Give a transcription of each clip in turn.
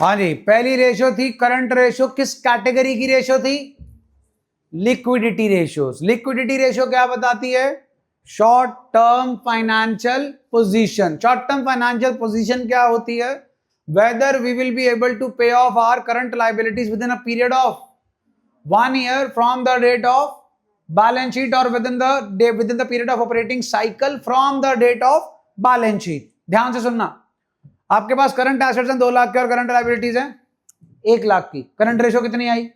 हाँ जी, पहली रेशो थी करंट रेशो, किस कैटेगरी की रेशो थी? Liquidity ratios. लिक्विडिटी रेशियो क्या बताती है? Short term financial position. Short term financial position क्या होती है? Whether we will be able to pay off our current liabilities within a period of 1 year from the date of balance sheet और within the period of operating cycle from the date of balance sheet. ध्यान से सुनना, आपके पास current assets हैं 2 लाख के और current liabilities हैं 1 लाख की। करंट रेशो कितनी आई?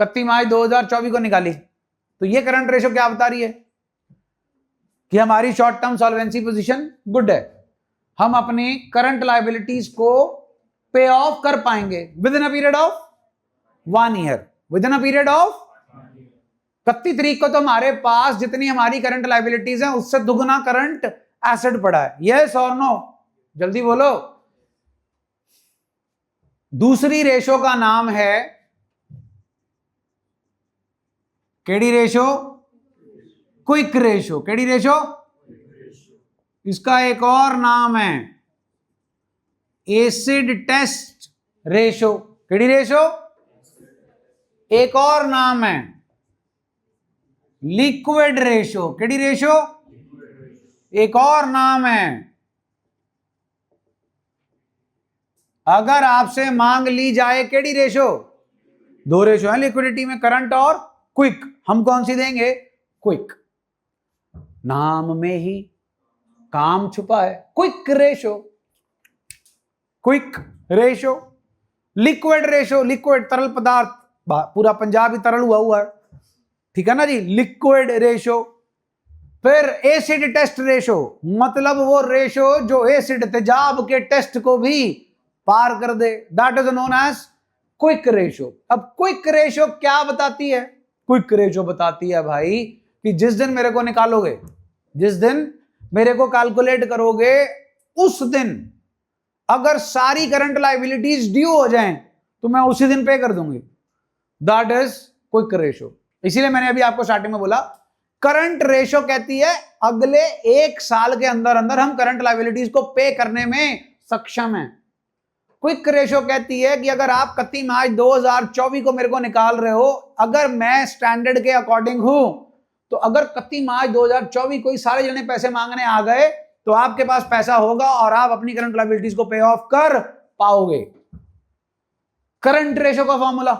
31 मार्च 2024 को निकाली। तो ये करंट रेशो क्या बता रही है? कि हमारी short term solvency position good है, हम अपनी करंट लाइबिलिटीज को पे ऑफ कर पाएंगे with in a period of 1 year। With in a period of 31 तारीख को तो हमारे पास जितनी हमारी करंट लाइबिलिटीज हैं उससे दुगना करंट एसेट पड़ा है। यस और नो? जल्दी बोलो। दूसरी रेशो का नाम है केडी रेशो? Quick ratio. केडी रेशो? इसका एक और नाम है एसिड टेस्ट रेशो। केडी रेशो? एक और नाम है लिक्विड रेशो। केडी रेशो? एक और नाम है। अगर आपसे मांग ली जाए केडी रेशो? 2 रेशो है लिक्विडिटी में, करंट और क्विक। हम कौन सी देंगे? क्विक। नाम में ही काम छुपा है, quick ratio. Quick ratio. Liquid ratio, liquid तरल पदार्थ, पूरा पंजाब ही तरल हुआ है, ठीक है ना जी। Liquid ratio. फिर एसिड टेस्ट रेशो, मतलब वो रेशो जो एसिड तेजाब के टेस्ट को भी पार कर दे, that is known as quick ratio. अब क्विक रेशो क्या बताती है? क्विक रेशो बताती है भाई कि जिस दिन मेरे को निकालोगे, जिस दिन मेरे को कैलकुलेट करोगे, उस दिन अगर सारी करंट लाइबिलिटीज ड्यू हो जाएं तो मैं उसी दिन पे कर दूंगी। That is quick ratio. इसीलिए मैंने अभी आपको स्टार्टिंग में बोला करंट रेशो कहती है अगले 1 साल के अंदर अंदर हम करंट लाइबिलिटीज को पे करने में सक्षम हैं। क्विक रेशो कहती है कि अगर आप 31 मार्च 2024 को मेरे को निकाल रहे हो, अगर मैं स्टैंडर्ड के अकॉर्डिंग हूं, तो अगर 31 मार्च 2024 को ही सारे जने पैसे मांगने आ गए तो आपके पास पैसा होगा और आप अपनी करंट लायबिलिटीज को पे ऑफ कर पाओगे। करंट रेशो का फॉर्मूला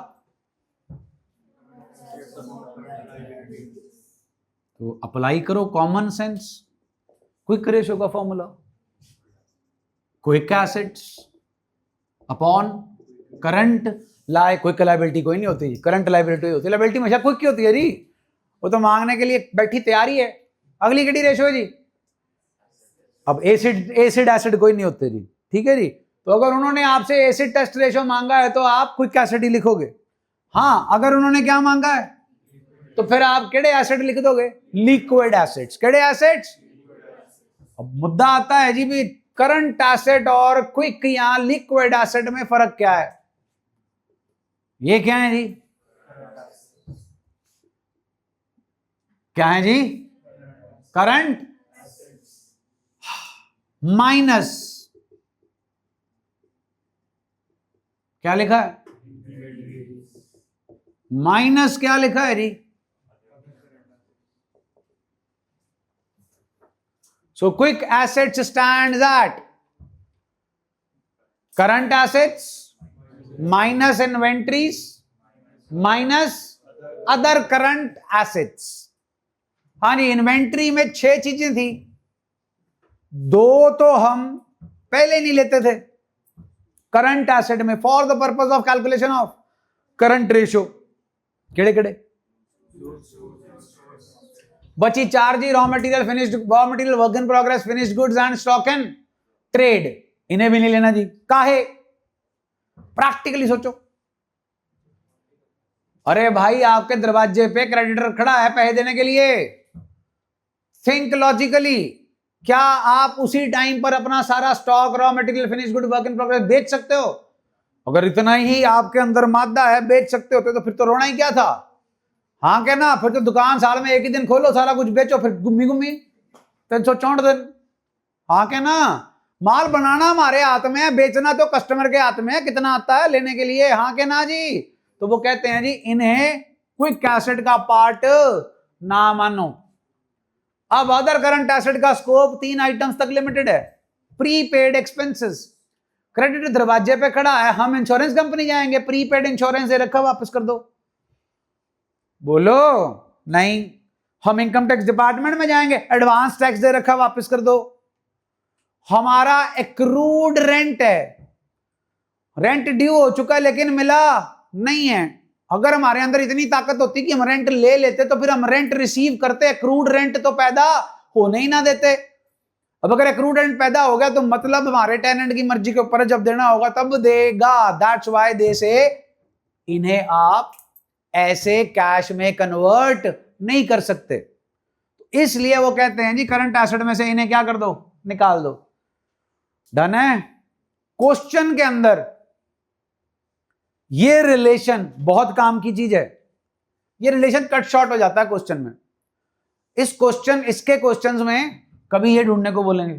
तो अप्लाई करो कॉमन सेंस। क्विक रेशो का formula quick assets upon current quick liability कोई नहीं होती जी, करंट लायबिलिटी होती है। लायबिलिटी हमेशा क्विक की होती है जी, वो तो मांगने के लिए बैठी तैयारी है। अगली केडी रेशो है जी, अब एसिड एसिड कोई नहीं होते जी, ठीक है जी। तो अगर उन्होंने आपसे एसिड टेस्ट रेशो मांगा है तो आप क्विक एसिड ही लिखोगे। हाँ, अगर उन्होंने क्या मांगा है तो फिर आप केड़े एसिड लिख दोगे? Liquid acids. केड़े एसिड्स? अब मुद्दा आता है जी भी करंट एसेट और क्विक या लिक्विड एसेट में फर्क क्या है? ये क्या है जी? क्या है जी? करंट माइनस क्या लिखा है? माइनस क्या लिखा है जी? So quick assets stands at current assets minus inventories minus other current assets। हाँ जी, इन्वेंट्री में 6 चीजें थी, 2 तो हम पहले नहीं लेते थे करंट एसेट में for the purpose of calculation of current ratio. केड़े केड़े? बची 4 जी, raw material, finished raw material, work in progress, finished goods and stock and trade. इन्हें भी नहीं लेना जी। काहे? प्रैक्टिकली सोचो। अरे भाई, आपके दरवाजे पे क्रेडिटर खड़ा है पैसे देने के लिए। Think logically. क्या आप उसी टाइम पर अपना सारा stock, raw material, finished good, work in progress बेच सकते हो? अगर इतना ही आपके अंदर मादा है, बेच सकते होते तो फिर तो रोना ही क्या था? हाँ क्या ना? फिर तो दुकान साल में एक ही दिन खोलो, सारा कुछ बेचो, फिर गुम्मी गुम्मी 364 दिन। हाँ क्या ना? माल बनाना हमारे हाथ में है, बेचना तो कस्टमर के हाथ में है, कितना आता है लेने के लिए, हाँ के ना जी। तो वो कहते हैं जी इन्हें क्विक एसेट का पार्ट ना मानो। अब अदर करंट एसेट का स्कोप 3 आइटम्स तक लिमिटेड है। प्रीपेड एक्सपेंसेस, क्रेडिट दरवाजे पे खड़ा है, हम इंश्योरेंस कंपनी जाएंगे, प्रीपेड इंश्योरेंस दे रखा वापस कर दो, बोलो नहीं। हम इनकम टैक्स डिपार्टमेंट में जाएंगे, एडवांस टैक्स दे रखा वापस कर दो। हमारा एक्रूड रेंट है, रेंट ड्यू हो चुका है लेकिन मिला नहीं है। अगर हमारे अंदर इतनी ताकत होती कि हम रेंट ले लेते तो फिर हम रेंट रिसीव करते, एक्रूड रेंट तो पैदा होने ही ना देते। अब अगर एक्रूड रेंट पैदा हो गया तो मतलब हमारे टेनेंट की मर्जी के ऊपर जब देना होगा तब देगा। दैट्स व्हाई दे से इन्हें आप ऐसे कैश में कन्वर्ट नहीं कर सकते, इसलिए वो कहते हैं जी करंट एसेट में से इन्हें क्या कर दो, निकाल दो। डन है। क्वेश्चन के अंदर ये रिलेशन बहुत काम की चीज है, ये रिलेशन कट शॉर्ट हो जाता है क्वेश्चन में। इसके क्वेश्चंस में कभी ये ढूंढने को बोलेंगे,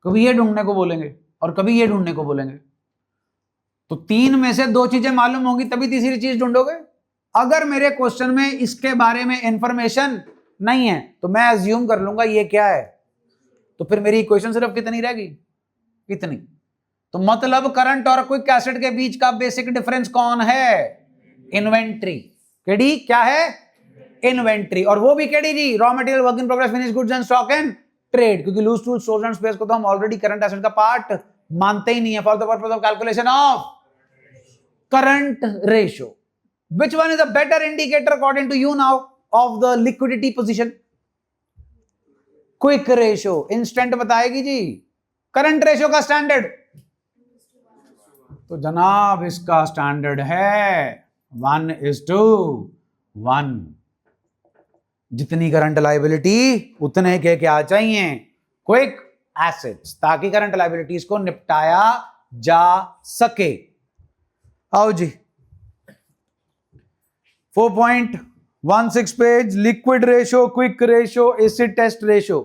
कभी ये ढूंढने को बोलेंगे और कभी ये ढूंढने को बोलेंगे। तो 3 में से 2 चीजें मालूम होंगी तभी तीसरी चीज ढूंढोगे। अगर मेरे क्वेश्चन में इसके बारे में इंफॉर्मेशन नहीं है तो मैं अज्यूम कर लूंगा ये क्या है, तो फिर मेरी इक्वेशन सिर्फ कितनी रहेगी, कितनी। तो मतलब करंट और क्विक एसेट के बीच का बेसिक डिफरेंस कौन है, इन्वेंट्री। केडी क्या है, इन्वेंट्री। और वो भी केडी जी, raw material, work in progress, finish goods and stock and trade, क्योंकि loose tools, storage and space को तो हम ऑलरेडी करंट एसेट का पार्ट मानते ही नहीं है for the purpose of calculation of current ratio. Which one is a better indicator according to you now of the liquidity position? Quick ratio, instant बताएगी जी। Current ratio का standard, तो जनाब इसका स्टैंडर्ड है 1:1। जितनी करंट लाइबिलिटी उतने के क्या चाहिए, क्विक एसेट्स, ताकि करंट लाइबिलिटीज को निपटाया जा सके। आओ जी 4.16 page, liquid ratio, quick ratio, acid test ratio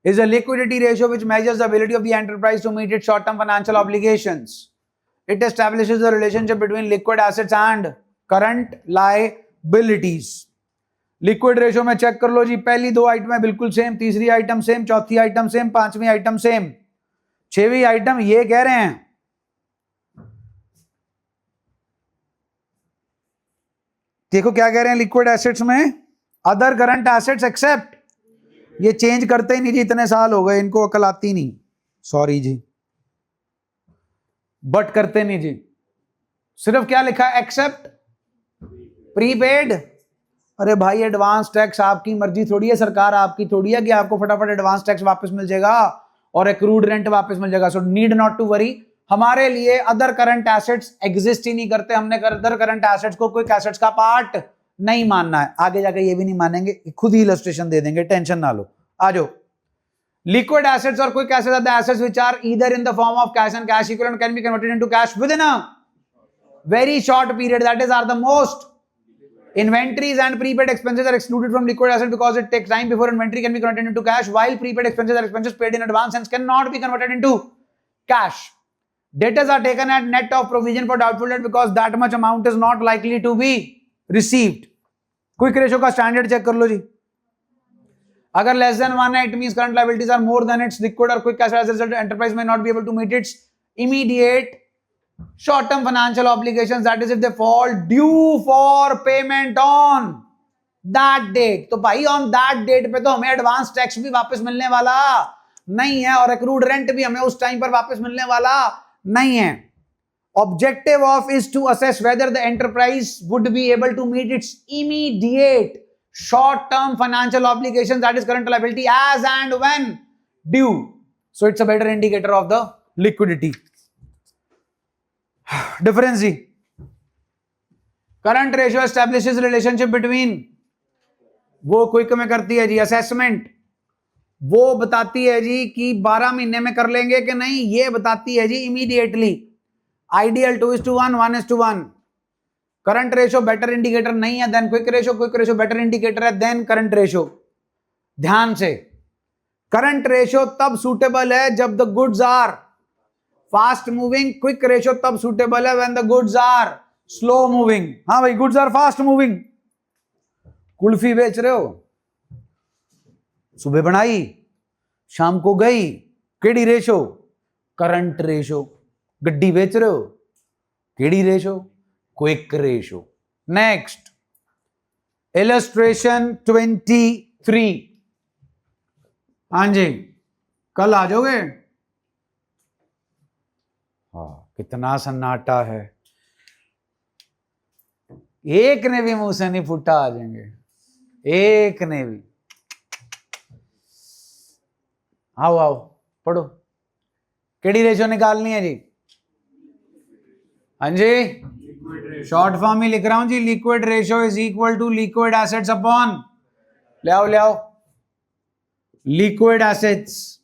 is a liquidity ratio which measures the ability of the enterprise to meet its short-term financial obligations. It establishes the relationship between liquid assets and current liabilities. Liquid ratio में check कर लो जी, पहली 2 आइटमें बिल्कुल same, तीसरी item same, चौथी item same, 5वीं आइटम सेम, 6वीं आइटम ये कह रहे हैं देखो क्या कह रहे हैं लिक्विड एसेट्स में, अदर करंट एसेट्स एक्सेप्ट, ये चेंज करते ही नहीं जी, इतने साल हो गए इनको अकल आती नहीं, सॉरी जी, बट करते नहीं जी। सिर्फ क्या लिखा है, एक्सेप्ट प्रीपेड। अरे भाई एडवांस टैक्स आपकी मर्जी थोड़ी है, सरकार आपकी थोड़ी है कि आपको फटाफट एडवांस टैक्स वापस मिल जाएगा और एक्रूड रेंट वापस मिल जाएगा। So need not to worry, हमारे लिए अदर करंट एसेट्स एग्जिस्ट ही नहीं करते, हमने अदर करंट एसेट्स को क्विक एसेट्स का पार्ट नहीं मानना है। आगे जाके ये भी नहीं मानेंगे, खुद ही इलस्ट्रेशन दे देंगे, टेंशन ना लो। आ जाओ, लिक्विड एसेट्स और quick assets are the assets which are either in the form of cash and cash equivalent can be converted into cash within a very short period, that is are the most. Inventories and prepaid expenses are excluded from liquid asset because it takes time before inventory can be converted into cash, while prepaid expenses are expenses paid in advance and cannot be converted into cash. Debtors are taken at net of provision for doubtful debt because that much amount is not likely to be received. Quick ratio का standard check कर लो जी। अगर less than 1 है, it means current liabilities are more than its liquid or quick cash as a result, enterprise may not be able to meet its immediate short-term financial obligations, that is if they fall due for payment on that date। तो भाई on that date पे तो हमें advance tax भी वापस मिलने वाला नहीं है और एक्रूड रेंट भी हमें उस टाइम पर वापस मिलने वाला नहीं है। Objective of is to assess whether the enterprise would be able to meet its immediate short-term financial obligations, that is current liability, as and when due. So it's a better indicator of the liquidity. Difference जी, current ratio establishes relationship between, वो quick में करती है जी assessment, वो बताती है जी कि 12 महीने में कर लेंगे कि नहीं, ये बताती है जी immediately. Ideal 2:1, 1:1। Current ratio better indicator नहीं है than quick ratio, quick ratio better indicator है देन करंट रेशियो। ध्यान से, करंट रेशियो तब सूटेबल है जब the goods are fast moving, quick ratio तब सूटेबल है when the goods are slow moving. हाँ भाई, goods are fast moving. Kulfi बेच रहे हो, सुबह बनाई शाम को गई, केड़ी रेशो? Current ratio. गड्डी बेच रहे हो, केड़ी ratio? Quick ratio. Next, illustration 23। हाँ जी, कल आ जाओगे? हाँ, कितना सन्नाटा है, एक ने भी मुंह से नहीं फूटा, आ जाएंगे, एक ने भी। आओ आओ पढ़ो, केड़ी रेशो निकालनी है जी? हाँ जी, शॉर्ट फॉर्म ही लिख रहा हूं जी। Liquid ratio is equal to liquid assets upon, ले आओ ले आओ, लिक्विड एसेट्स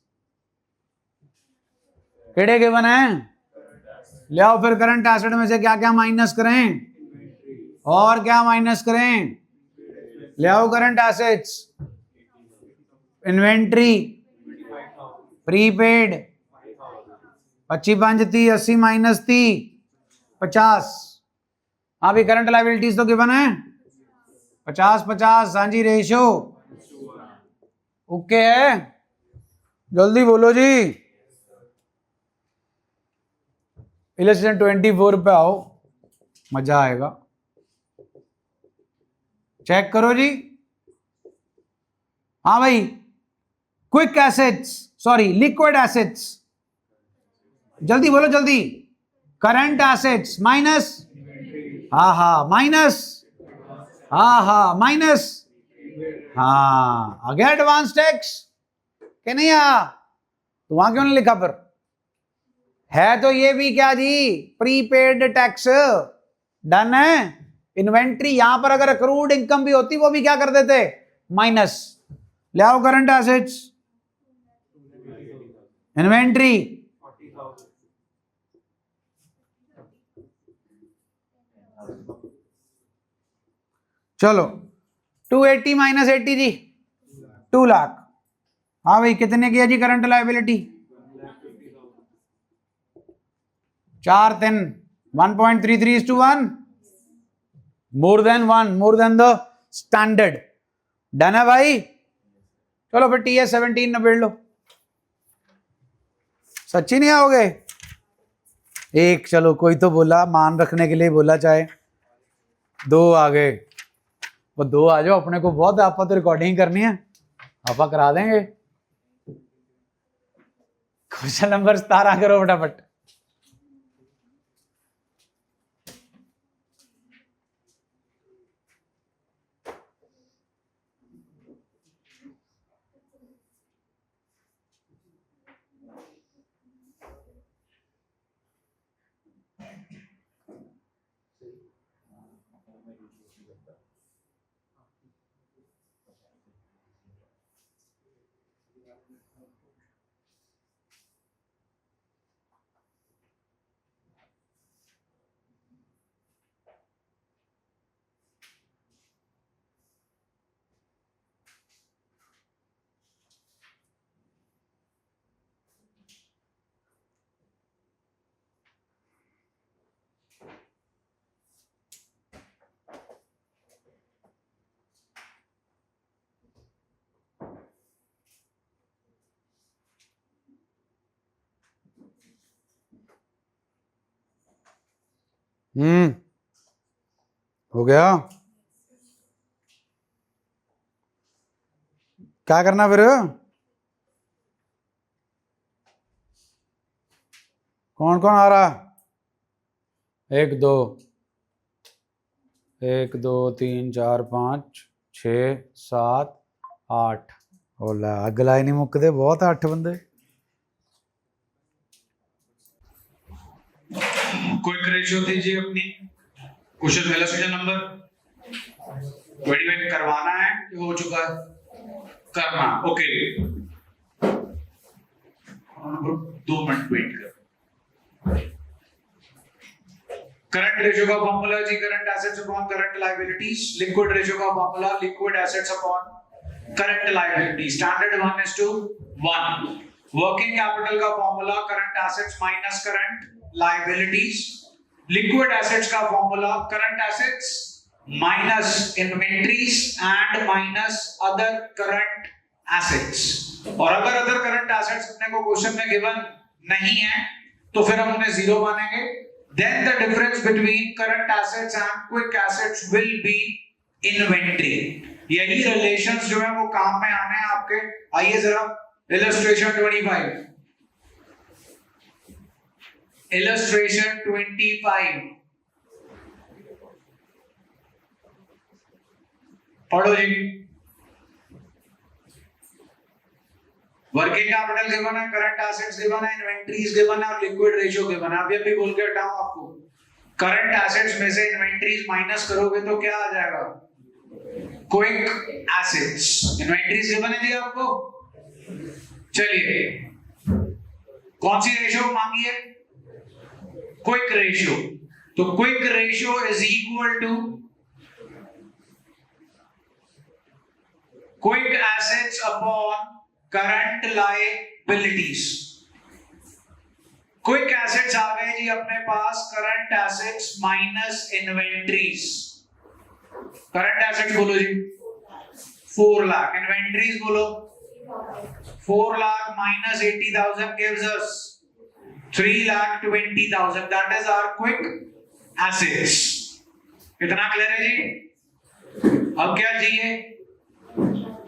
केड़े गिवन है? ले आओ फिर करंट एसेट में से क्या क्या माइनस करें और क्या माइनस करें? ले आओ current assets, inventory, prepaid 25 5 30 80 minus 30 50। हाँ भी करंट लायबिलिटीज तो गिवन है 50 50। हाँ जी, रेशियो ओके है, जल्दी बोलो जी। इलस्ट्रेशन 24 पे आओ, मजा आएगा। चेक करो जी। हाँ भाई, quick assets, sorry liquid assets, जल्दी बोलो जल्दी। करंट एसेट्स माइनस, हाँ हाँ माइनस, हाँ हाँ माइनस, हाँ आ गया एडवांस टैक्स के नहीं आया? तो वहां क्यों नहीं लिखा? पर है तो ये भी क्या जी, प्रीपेड टैक्स डन है। इन्वेंट्री यहां पर अगर अक्रूड इनकम भी होती वो भी क्या कर देते? माइनस। ले आओ करंट एसेट्स, इन्वेंट्री चलो 280 माइनस 80 जी 2 लाख। हाँ भाई, कितने किया जी current liability? 4 3 1.33:1, more than 1, more than the standard. Done है भाई। चलो फिर TS 17 नबेड़ लो। सच्ची नहीं आओगे? एक, चलो कोई तो बोला, मान रखने के लिए बोला, चाहे 2 आ गए, वो 2 आ जाओ, अपने को बहुत, आपा तो रिकॉर्डिंग करनी है, आपा करा देंगे। क्वेश्चन नंबर 17 करो फटाफट। हो गया। क्या करना फिर? कौन कौन आ रहा? 1 2 1 2 3 4 5 6 7 8। ओला अगला ही नहीं मुकदे, बहुत 8 बंदे। क्विक रेशियो थी जी अपनी, क्वेश्चन पहला क्वेश्चन नंबर 25 करवाना है कि हो चुका है? करना, ओके। 2 मिनट वेट कर। करंट रेशियो का फॉर्मूला जी, current assets upon current liabilities. Liquid ratio का formula, liquid assets upon current liability, standard 1:1। Working capital का formula current assets minus current liabilities, liquid assets का formula current assets minus inventories and minus other current assets. और अगर other current assets अपने को question में given नहीं है तो फिर हम उन्हें जीरो मानेंगे। Then the difference between current assets and quick assets will be inventory. यही रिलेशंस जो है वो काम में आने हैं आपके। आइए जरा इलस्ट्रेशन 25, इलस्ट्रेशन 25 पढ़ो जी। वर्किंग कैपिटल गिवन है, करंट एसेट्स गिवन है, इन्वेंटरीज गिवन है और लिक्विड रेशियो गिवन है। अब ये भी बोल के हटाऊं आपको, करंट एसेट्स में से इन्वेंटरीज माइनस करोगे तो क्या आ जाएगा? Quick assets. इन्वेंटरीज गिवन है जी आपको। चलिए कौन सी रेशियो मांगी है? Quick ratio. तो quick ratio is equal to quick assets upon current liabilities. Quick assets आ गए जी अपने पास, current assets minus inventories. Current assets बोलो जी 4 लाख, इन्वेंटरीज बोलो 4 lakh minus 80,000 gives us 3,20,000, that is our quick assets। इतना क्लियर है जी? अब क्या चाहिए?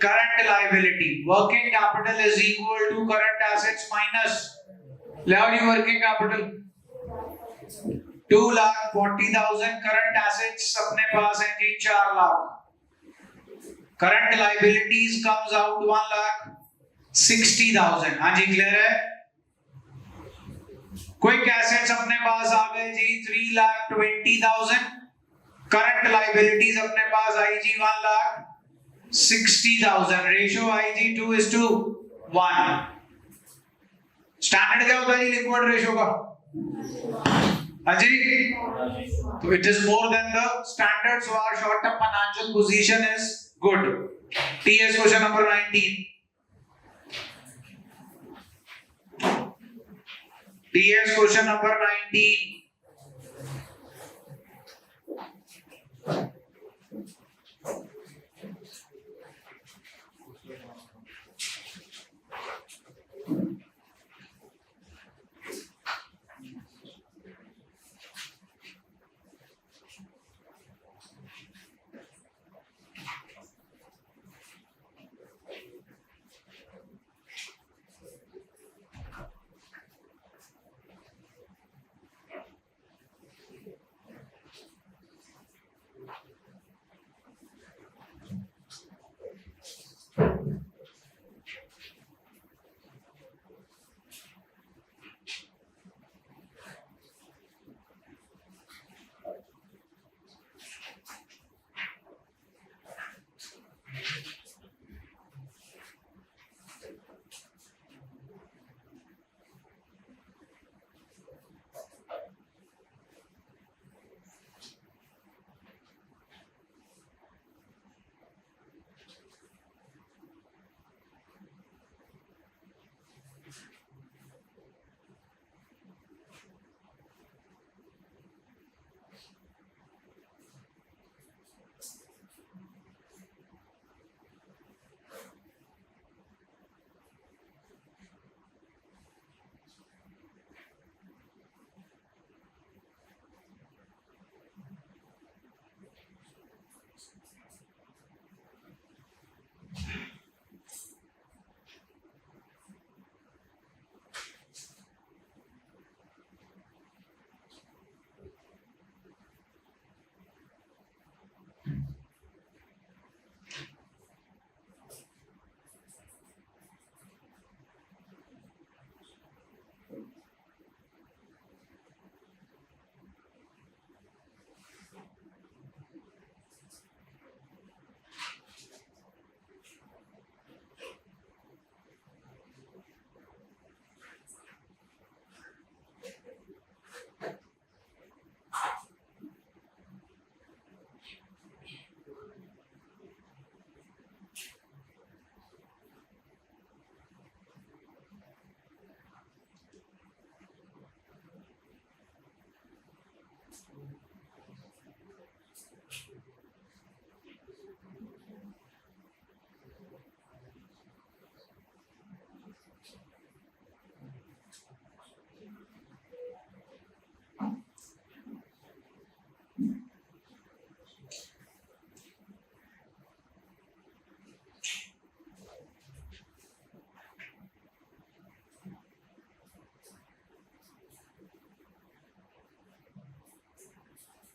Current liability. Working capital is equal to current assets minus, ले आओ जी वर्किंग कैपिटल 2,40,000, करंट एसेट्स अपने पास है जी 4 lakh, current liabilities comes out 1,60,000। हाँ जी क्लियर है? क्विक एसेट्स अपने पास आ गए जी 3,20,000, करंट लायबिलिटीज अपने पास आई जी 1,60,000। रेशियो आई जी 2:1। स्टैंडर्ड क्या होता है जी लिक्विड रेशियो का? हाँ जी, तो it is more than the standard, so our short term financial position is good. TS question number 19, TS question number 19।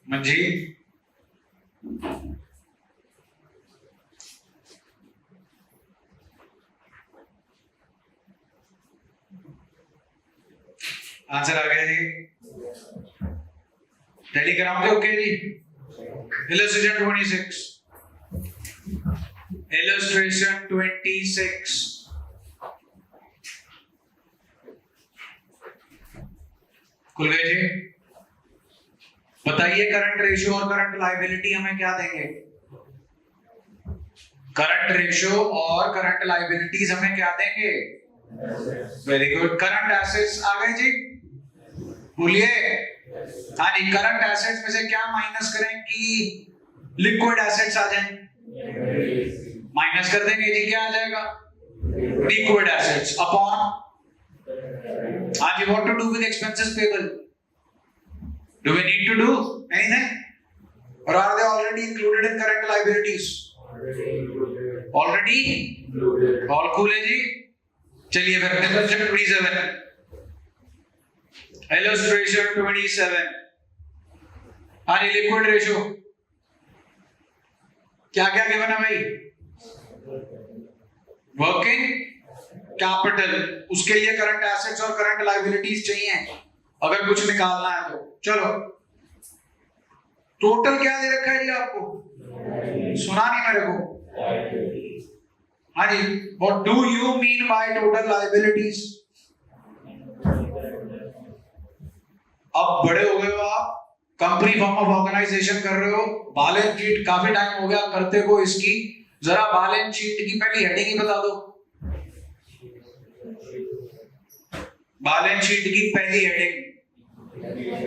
Manjeet, answer आ गया जी। टेलीग्राम पे ओके जी। इलस्ट्रेशन 26, इलस्ट्रेशन 26, खुल गए जी। बताइए करंट रेशियो और करंट लायबिलिटी हमें क्या देंगे? करंट रेशियो और करंट लायबिलिटीज हमें क्या देंगे? Very good. करंट एसेट्स आ गए जी, बोलिए। हाँ जी, करंट एसेट्स में से क्या माइनस करें कि लिक्विड एसेट्स आ जाएं? माइनस कर देंगे जी, क्या आ जाएगा? लिक्विड एसेट्स अपॉन, हाँ जी, what to do with expenses payable? Do we need to do anything or are they already included in current liabilities? Already all cool है जी। चलिए फिर इलस्ट्रेशन 27, इलस्ट्रेशन 27, हाँ जी, लिक्विड रेशियो क्या क्या गिवन है भाई? वर्किंग कैपिटल, उसके लिए करंट एसेट्स और करंट लायबिलिटीज चाहिए अगर कुछ निकालना है तो। चलो, टोटल क्या दे रखा है जी आपको? सुना नहीं मेरे को? हाँ जी, what do you mean by total liabilities? अब बड़े हो गए हो आप, कंपनी फॉर्म ऑफ ऑर्गेनाइजेशन कर रहे हो, बैलेंस शीट काफी टाइम हो गया करते हो इसकी, जरा बैलेंस शीट की पहली हेडिंग ही बता दो। बैलेंस शीट की पहली heading,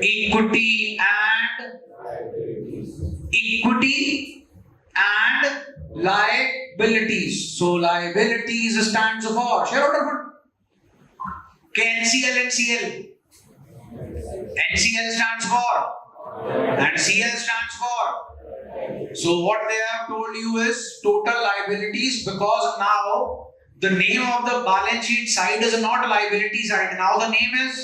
equity and liabilities. So liabilities stands for shareholder fund. NCL and CL. NCL stands for and CL stands for. So what they have told you is total liabilities, because now the name of the balance sheet side is not liability side. Now the name is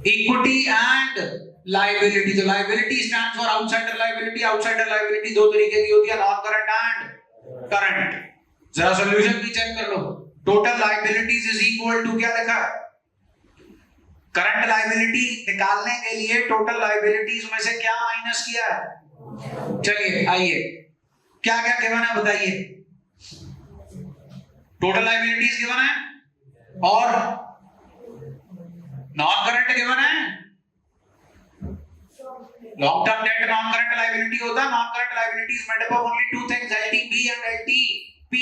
equity and liability. The liability stands for outsider liability. Outsider liability दो तरीके की होती है, non current and current. जरा solution भी check कर लो। Total liabilities is equal to क्या लिखा है? करंट लायबिलिटी निकालने के लिए टोटल लायबिलिटीज में से क्या माइनस किया है? चलिए आइए, क्या क्या गिवन है बताइए। टोटल लायबिलिटीज गिवन है और नॉन करंट गिवन है। Long term date non current liability होता है। Non current liability is made up of only two things, LTB and LTP,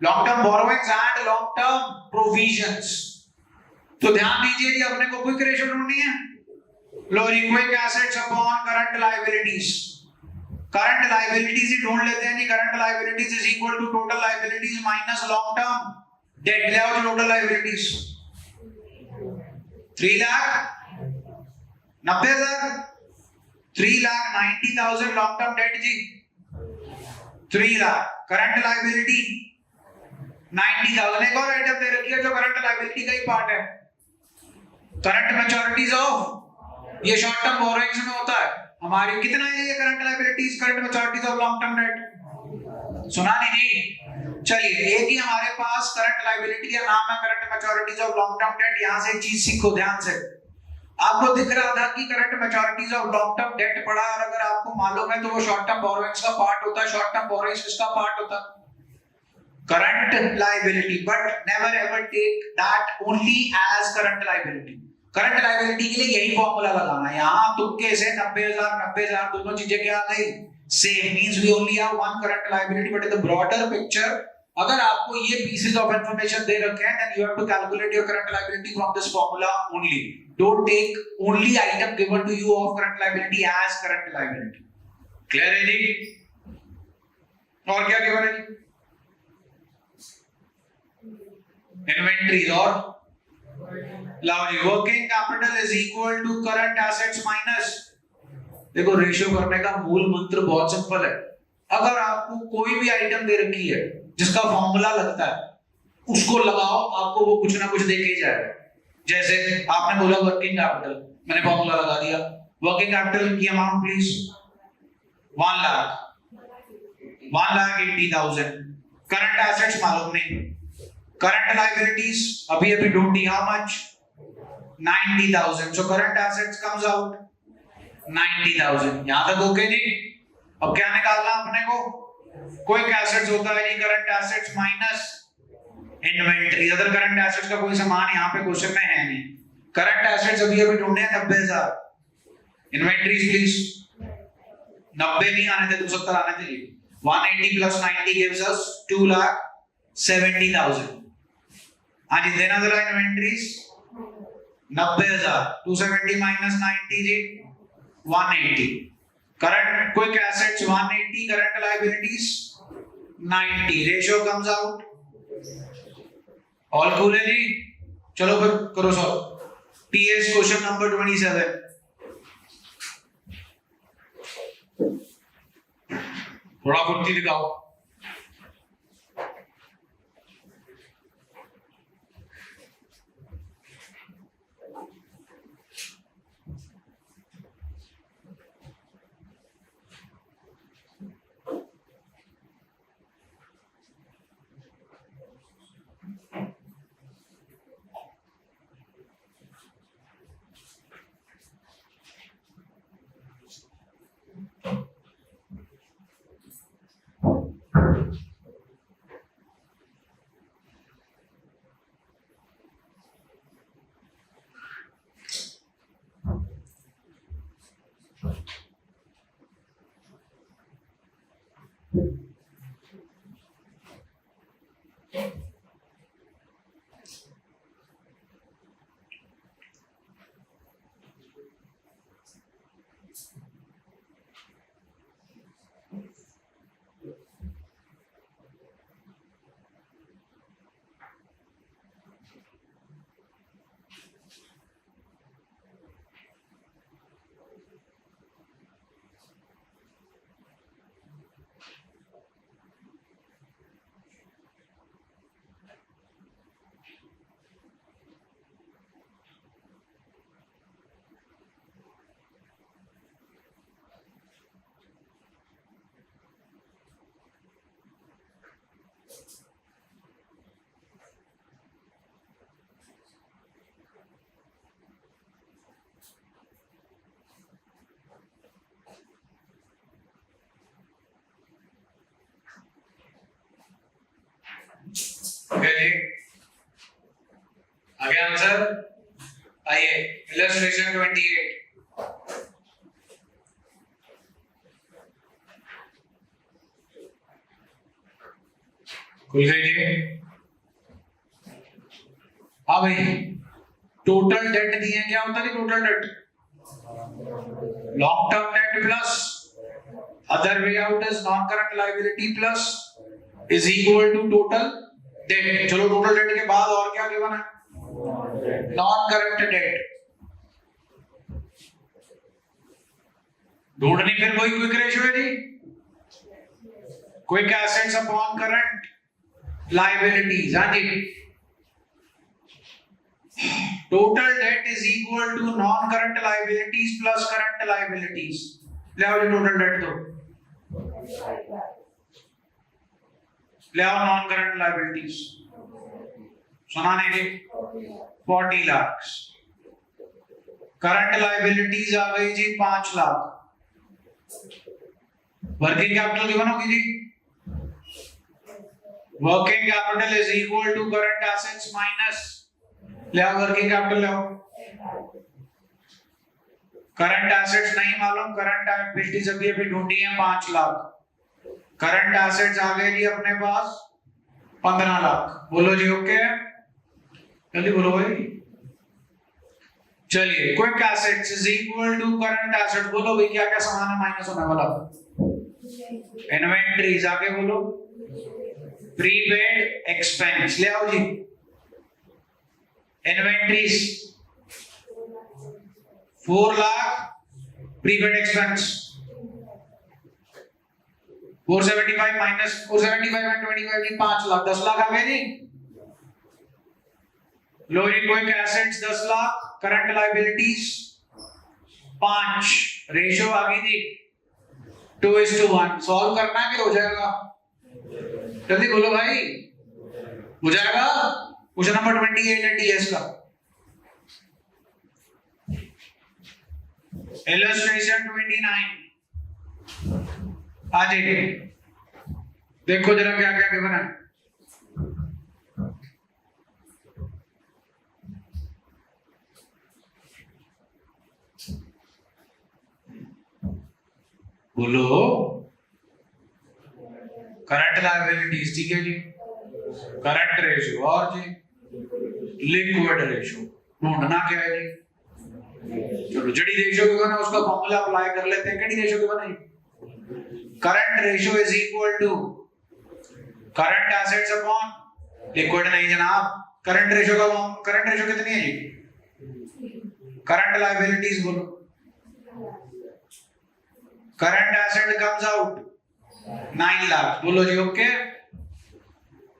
long term borrowings and long term provisions. तो ध्यान दीजिए जी, अपने को क्विक रेशियो ढूंढनी है। लो, quick assets upon current liabilities. Current liabilities ही ढूंढ लेते हैं जी। Current liabilities is equal to total liabilities minus long term debt. ले आओ total liabilities 3,90,000, 3,90,000 long term debt जी, 3 लाख। Current liability 90,000। एक और आइटम दे रखी है जो करंट लायबिलिटी का ही पार्ट है, करंट मैच्योरिटीज ऑफ, ये शॉर्ट टर्म बोरोइंग्स में होता है हमारी। कितना है ये current liabilities, current maturities of long term date? सुना नहीं जी? चलिए, एक ही हमारे पास करंट लायबिलिटी का नाम है current maturities of long term date. यहां से एक चीज सीखो ध्यान से। आपको दिख रहा था कि current maturities of long term debt पड़ा, और अगर आपको मालूम है तो वो शॉर्ट टर्म बोरोइंग्स का पार्ट होता है। शॉर्ट टर्म बोरोइंग्स किसका पार्ट होता है? Current liability. But never ever take that only as current liability. Current liability के लिए यही फॉर्मूला लगाना है। यहां तुक्के से 90,000 90,000 दोनों चीजें क्या आ गई? Same. Means we only have one current liability, but in the broader picture अगर आपको ये पीसेस ऑफ इंफॉर्मेशन दे रखे हैं, then you have to calculate your current liability from this formula only. Don't take only item given to you of current liability as current liability. Clear है जी? और क्या given है जी? Inventory और लाओ जी, working capital is equal to current assets minus। देखो, ratio करने का मूल मंत्र बहुत सिंपल है। अगर आपको कोई भी आइटम दे रखी है जिसका फॉर्मूला लगता है, उसको लगाओ, आपको वो कुछ ना कुछ देके ही जाएगा। जैसे आपने बोला वर्किंग कैपिटल, मैंने फॉर्मूला लगा दिया। वर्किंग कैपिटल की amount please 1 lakh, 1,80,000. Current assets मालूम नहीं, करंट लाइबिलिटीज अभी अभी ढूंढी, how much? 90,000. So current assets comes out 90,000. यहां तक ओके जी? अब क्या निकालना अपने को? कोई एसेट्स होता है जी current assets minus inventory. Other current assets का कोई सामान यहाँ पे क्वेश्चन में है नहीं. करंट एसेट्स अभी अभी ढूंढे 90,000. इन्वेंटरीज प्लीज 90 नहीं आने थे, 270 आने थे. 180 plus 90 gives us 2,70,000. हाँ जी, देना जरा इन्वेंटरीज 90,000. 270 minus 90 जी 180. Current quick assets 180, current liabilities 90. Ratio comes out. All cool है जी? चलो फिर करो सॉल्व. TS question number 27. थोड़ा फुर्ती दिखाओ. ओके जी, आगे आंसर. आइए इलस्ट्रेशन 28. खुल गई जी? हाँ भाई, टोटल डेट दी है. क्या होता है total debt? Long term debt plus other way out is non current liability plus is equal to total debt. चलो टोटल डेट के बाद और क्या गिवन है? Non current debt. ढूंढनी फिर वही क्विक रेशियो है जी. Quick assets upon current liabilities. हाँ जी, total debt is equal to non current liabilities plus current liabilities. ले आओ जी टोटल डेट. तो ले आओ नॉन करंट लायबिलिटीज. सुना नहीं जी? 40 लाख. करंट लायबिलिटीज आ गई जी 5 लाख. वर्किंग कैपिटल गिवन होगी जी. Working capital is equal to current assets minus, ले आओ वर्किंग कैपिटल ले आओ. करंट एसेट्स नहीं मालूम, करंट लायबिलिटीज अभी अभी ढूंढी है 5 लाख. करंट एसेट्स आ गए जी अपने पास 15 लाख. बोलो जी ओके है? जल्दी बोलो भाई. चलिए, quick assets is equal to current assets. बोलो भाई क्या क्या सामान है माइनस होने वाला? इन्वेंटरीज. आगे बोलो. Prepaid expense. ले आओ जी. Inventories 4 lakh. Prepaid expense 475 minus 475 and 25 जी 5 लाख. 10 लाख आ गए जी. लो जी, quick assets 10 lakh, current liabilities 5. Ratio आ गई जी 2:1 सॉल्व करना है कि हो जाएगा? जल्दी बोलो भाई, हो जाएगा? क्वेश्चन नंबर 28 है टीएस का। इलस्ट्रेशन 29 आ जाइए, देखो जरा क्या क्या गिवन है। बोलो, करंट लायबिलिटीज, ठीक है जी, करंट रेशियो और जी लिक्विड रेशियो ढूंढना क्या है जी? चलो जड़ी रेशियो के बना उसका फॉर्मूला अप्लाई कर लेते हैं। केडी रेशियो के बना, current ratio is equal to current assets upon liquid. नहीं जनाब, करंट रेशियो का करंट रेशियो कितनी है जी? करंट लायबिलिटीज बोलो, current asset comes out 9 lakh. बोलो जी ओके,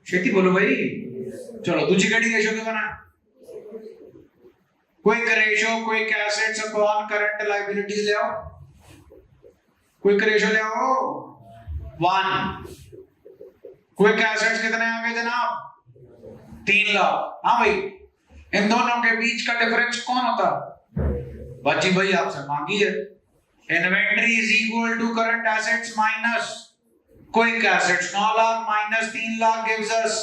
शेती बोलो भाई। चलो दूसरी केडी रेशियो के बना, quick ratio quick assets upon current liabilities ले आओ, क्विक रेशियो ले आओ 1। क्विक एसेट्स कितने आ गए जनाब? 3 लाख। हाँ भाई, इन दोनों के बीच का डिफरेंस कौन होता? बच्ची भाई आपसे मांगी है। Inventory is equal to current assets minus quick assets. 9 lakh minus 3 lakh gives us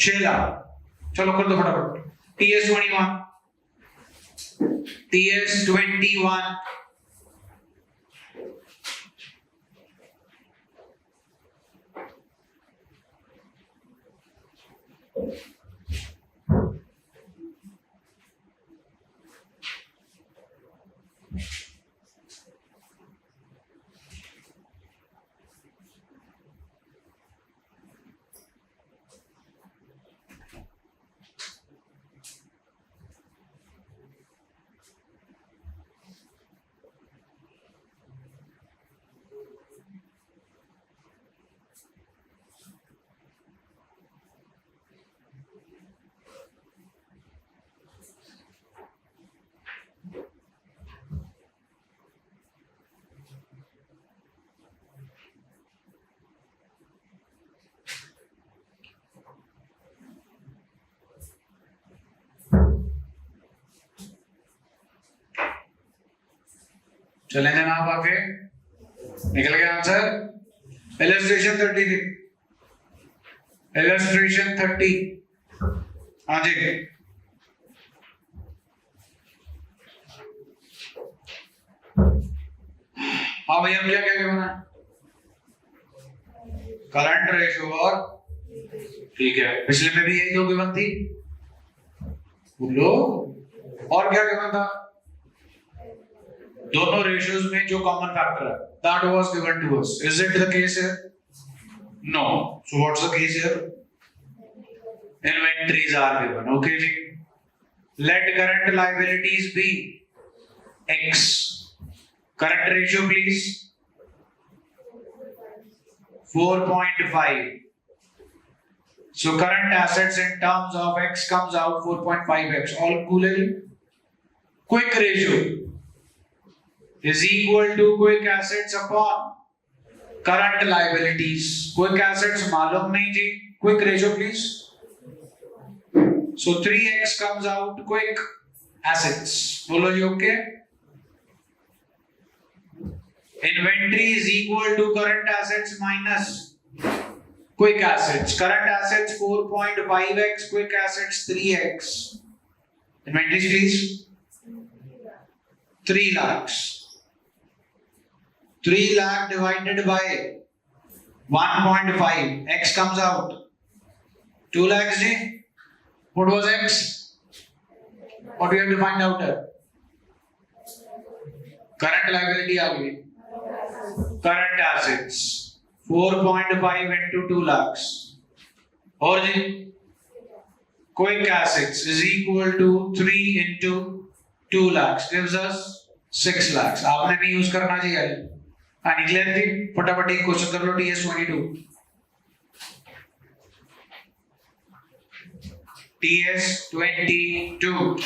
6 lakh. चलो कर दो फटाफट। टीएस 21, TS 21 चले जनाब आगे, निकल गया आंसर। इलस्ट्रेशन 30 थी, इलस्ट्रेशन 30। हाँ जी, हाँ भैया क्या क्या करना है? करंट रेशियो और, ठीक है, पिछले में भी यही दो गिवन थी। बोलो, और क्या गिवन था? दोनों रेशियोज में जो कॉमन फैक्टर है, that was given to us. Is it the case here? No. So what's the case here? Inventories are given. Okay जी. Let current liabilities be X. Current ratio please 4.5. So current assets in terms of X comes out 4.5X. All cool है? Quick ratio is equal to quick assets upon current liabilities. Quick assets मालूम नहीं जी, quick ratio please. So 3x comes out quick assets. बोलो जी okay. Inventory is equal to current assets minus quick assets. Current assets 4.5x, quick assets 3x. Inventories please 3 lakhs. 3 lakh divided by 1.5, x comes out 2 lakhs जी. What was x? What we have to find out here? Current liability आ गई, current assets 4.5 into 2 lakhs और जी quick assets is equal to 3 into 2 lakhs gives us 6 lakhs. आपने भी use करना चाहिए। हाँ निकले थी, फटाफट एक क्वेश्चन कर लो। TS 22, TS 22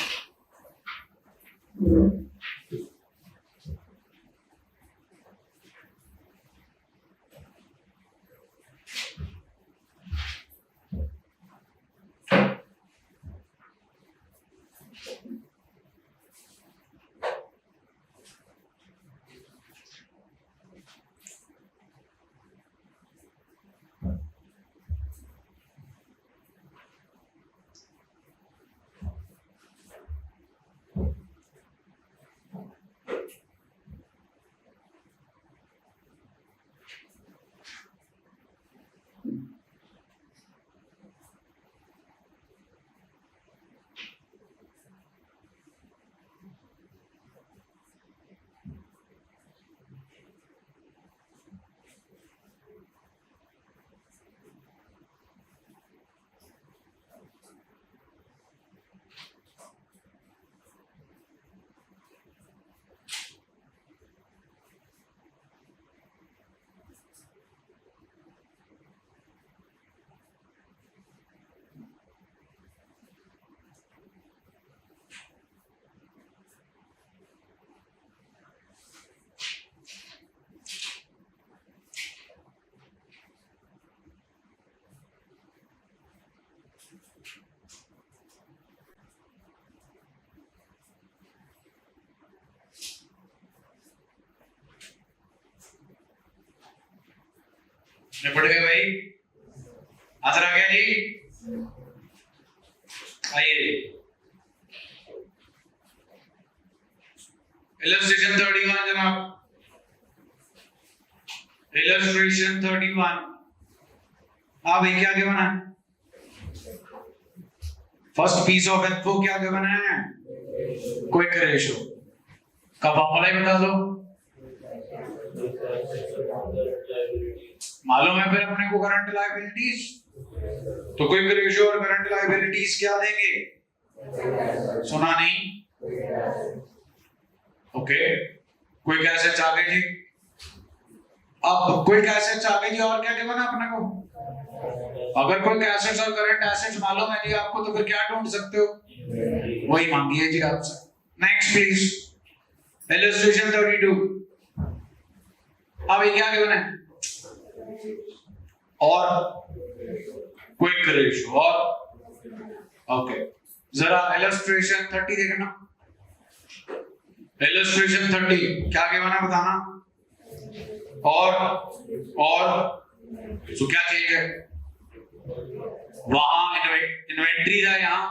निपट गए भाई, आंसर आ गया जी। आइए इलस्ट्रेशन 31 जनाब, इलस्ट्रेशन 31। हाँ भाई क्या गिवन है? फर्स्ट पीस ऑफ इन्फो क्या गिवन है? क्विक रेशियो का फॉर्मूला ही बता दो। मालूम है फिर अपने को करंट लायबिलिटीज, तो क्विक रेशियो और करंट लायबिलिटीज क्या देंगे? सुना नहीं? ओके, क्विक एसेट्स आ गए जी। अब क्विक एसेट्स आ गए जी, और क्या गिवन है अपने को? अगर क्विक एसेट्स और करंट एसेट्स मालूम है जी आपको, तो फिर क्या ढूंढ सकते हो? वही मांगी है जी आपसे। Next please, illustration 32। अब ये क्या गिवन है? और क्विक रेशियो और ओके, जरा इलस्ट्रेशन 30 देखना। इलस्ट्रेशन 30 क्या गिवन है बताना। और तो क्या चाहिए? वहां इन्वेंट्री था, यहाँ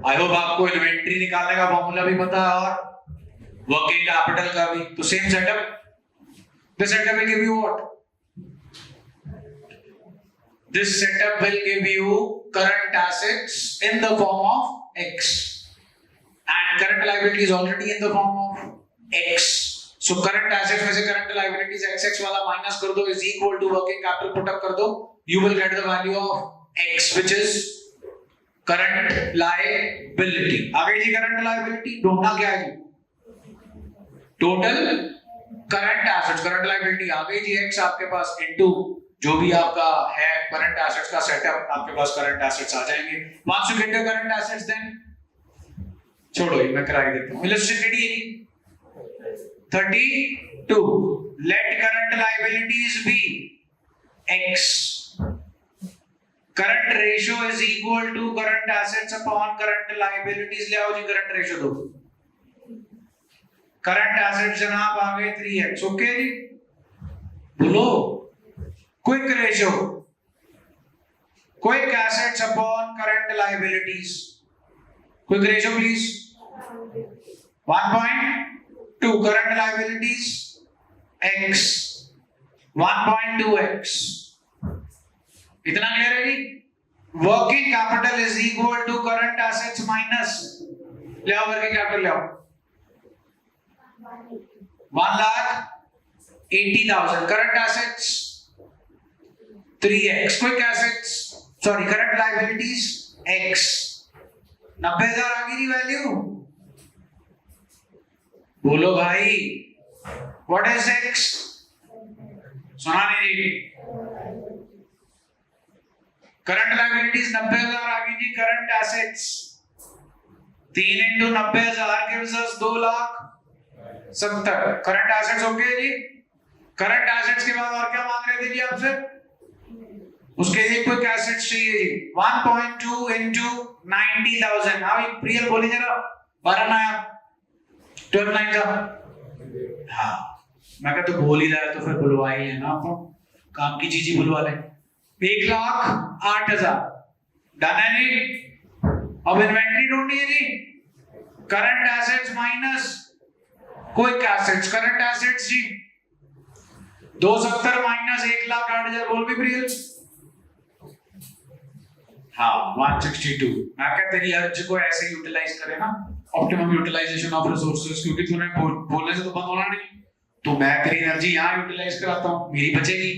आई होप आपको इन्वेंट्री निकालने का फॉर्मूला भी पता है और वर्किंग कैपिटल का भी। तो same setup, this setup will give you what? This setup will give you current assets in the form of X, and current liability is already in the form of X. So current assets में से current liabilities XX वाला minus कर दो is equal to working capital put up कर दो, you will get the value of X, which is current liability. आ गई जी current liability। ढूंढना क्या है जी? Total current assets, current liability आ गई जी X आपके पास into जो भी आपका है करंट एसेट्स का सेटअप, आपके पास करंट एसेट्स आ जाएंगे। Once you get the current assets then छोड़ो ये मैं करा के देता हूं। इलस्ट्रेशन रेडी है 32। Let current liabilities be X, current ratio is equal to current assets upon current liabilities. ले आओ जी करंट रेशियो दो। करंट एसेट्स जनाब आ गए 3x। ओके जी, बोलो quick ratio, quick assets upon current liabilities. Quick ratio please 1.2, current liabilities x 1.2x। इतना क्लियर है जी? Working capital is equal to current assets minus, ले आओ वर्किंग कैपिटल ले आओ 1,80,000, current assets 3x, quick assets sorry current liabilities x 90,000 आ गई value. बोलो भाई व्हाट इज x? सुना नहीं जी? करंट लायबिलिटीज 90,000 आ गई जी। Current assets 3 into 90,000 gives us 2,70,000। Current assets okay जी। करंट एसेट्स के बाद और क्या मांग रहे थे जी आपसे? उसके लिए क्विक एसेट्स चाहिए जी 1.2 into 90,000। हाँ भाई प्रियल बोली जरा 12 आया 12 9 का। हाँ मैं कहता तो बोल ही रहा है तो फिर बुलवा ही है ना, आपको काम की चीज ही बुलवा ले। 1,08,000 डन है जी। अब इन्वेंट्री ढूंढनी है जी। Current assets minus quick assets, current assets जी 270 माइनस 1,08,000। बोल भी प्रियल। हाँ 162। मैं कहता तेरी अर्ज को ऐसे यूटिलाइज करे ना, ऑप्टिमम यूटिलाइजेशन ऑफ रिसोर्सेज, क्योंकि तूने बोलने से तो बंद होना नहीं। तो मैं तेरी एनर्जी यहाँ यूटिलाइज कराता हूँ, मेरी बचेगी,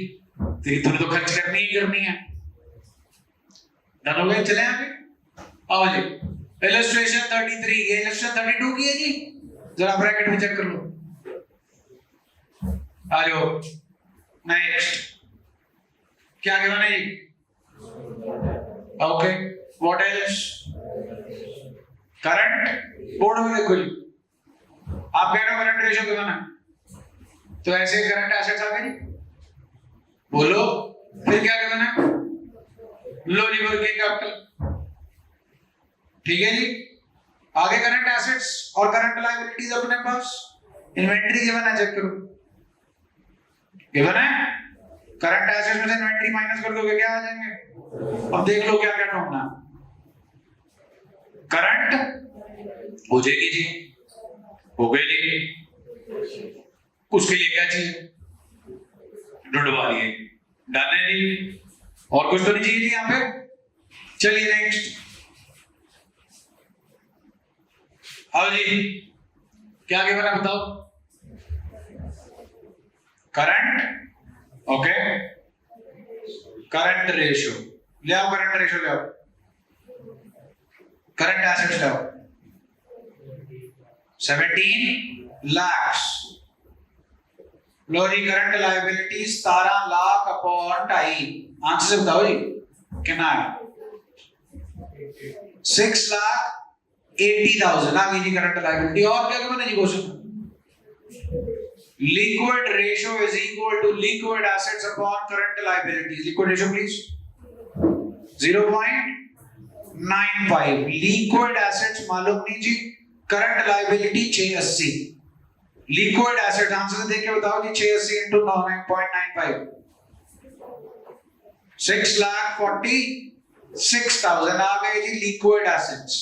तेरी तूने तो खर्च करनी ही करनी है। डन हो गए? चले आगे आओ जी। इलस्ट्रेशन 33, ये इलस्ट्रेशन 32 की है जी। जरा ब्रैकेट में चेक कर लो। आ जाओ नेक्स्ट। क्या गिवन है जी? Okay what else? Current board में देखो जी, आप कह रहे हो करंट रेशियो गिवन है, तो ऐसे करंट एसेट्स आ गए जी। बोलो फिर क्या गिवन है? लो जी वर्किंग कैपिटल ठीक है जी। आगे करंट एसेट्स और करंट लायबिलिटीज अपने पास, इन्वेंट्री गिवन है, चेक करो गिवन है। करंट एसेट्स में से इन्वेंट्री माइनस कर दोगे क्या आ जाएंगे, अब देख लो क्या क्या ढूंढना। करंट हो जाएगी जी, हो गई जी, उसके लिए क्या चाहिए, ढूंढवा लिए, डन है जी। और कुछ तो नहीं चाहिए जी यहाँ पे। चलिए नेक्स्ट, आओ जी, क्या गिवन है बताओ। करंट, ओके, करंट रेशियो ले आओ, करंट रेशियो ले आओ, करंट एसेट्स ले आओ, 17 lakhs। लो जी, current liability 17 lakh upon 2.5, answer से बताओ जी कितना है, 6,80,000 आ गई जी करंट लायबिलिटी। और क्या करना जी question, liquid ratio is equal to liquid assets upon current liabilities. Liquid ratio please 0.95। liquid assets मालूम नहीं जी, current liability 680। liquid assets answer से देख के बताओ जी, 680 into 9.95, 6,46,000 आ गए जी liquid assets।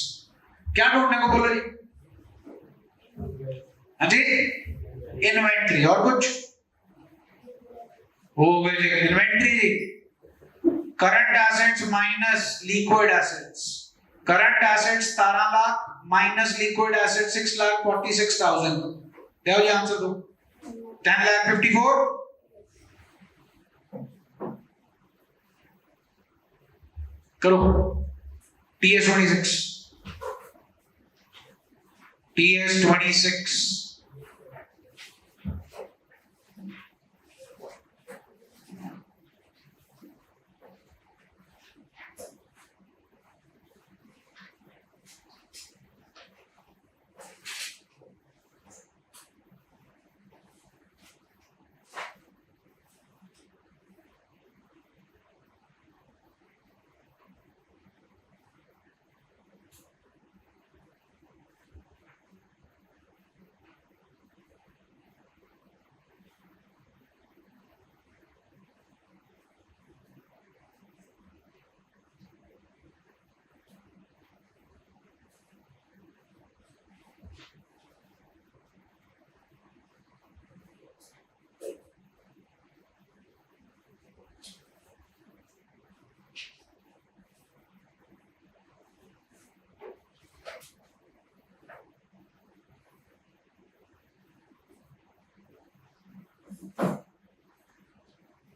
क्या ढूंढने को बोलो जी, हाँ जी, इन्वेंट्री। और कुछ हो गई inventory, current assets minus liquid assets, current assets 17 lakh minus liquid assets 6,46,000, क्या हो जी आंसर दो, 10,54,000। करो TS26, TS26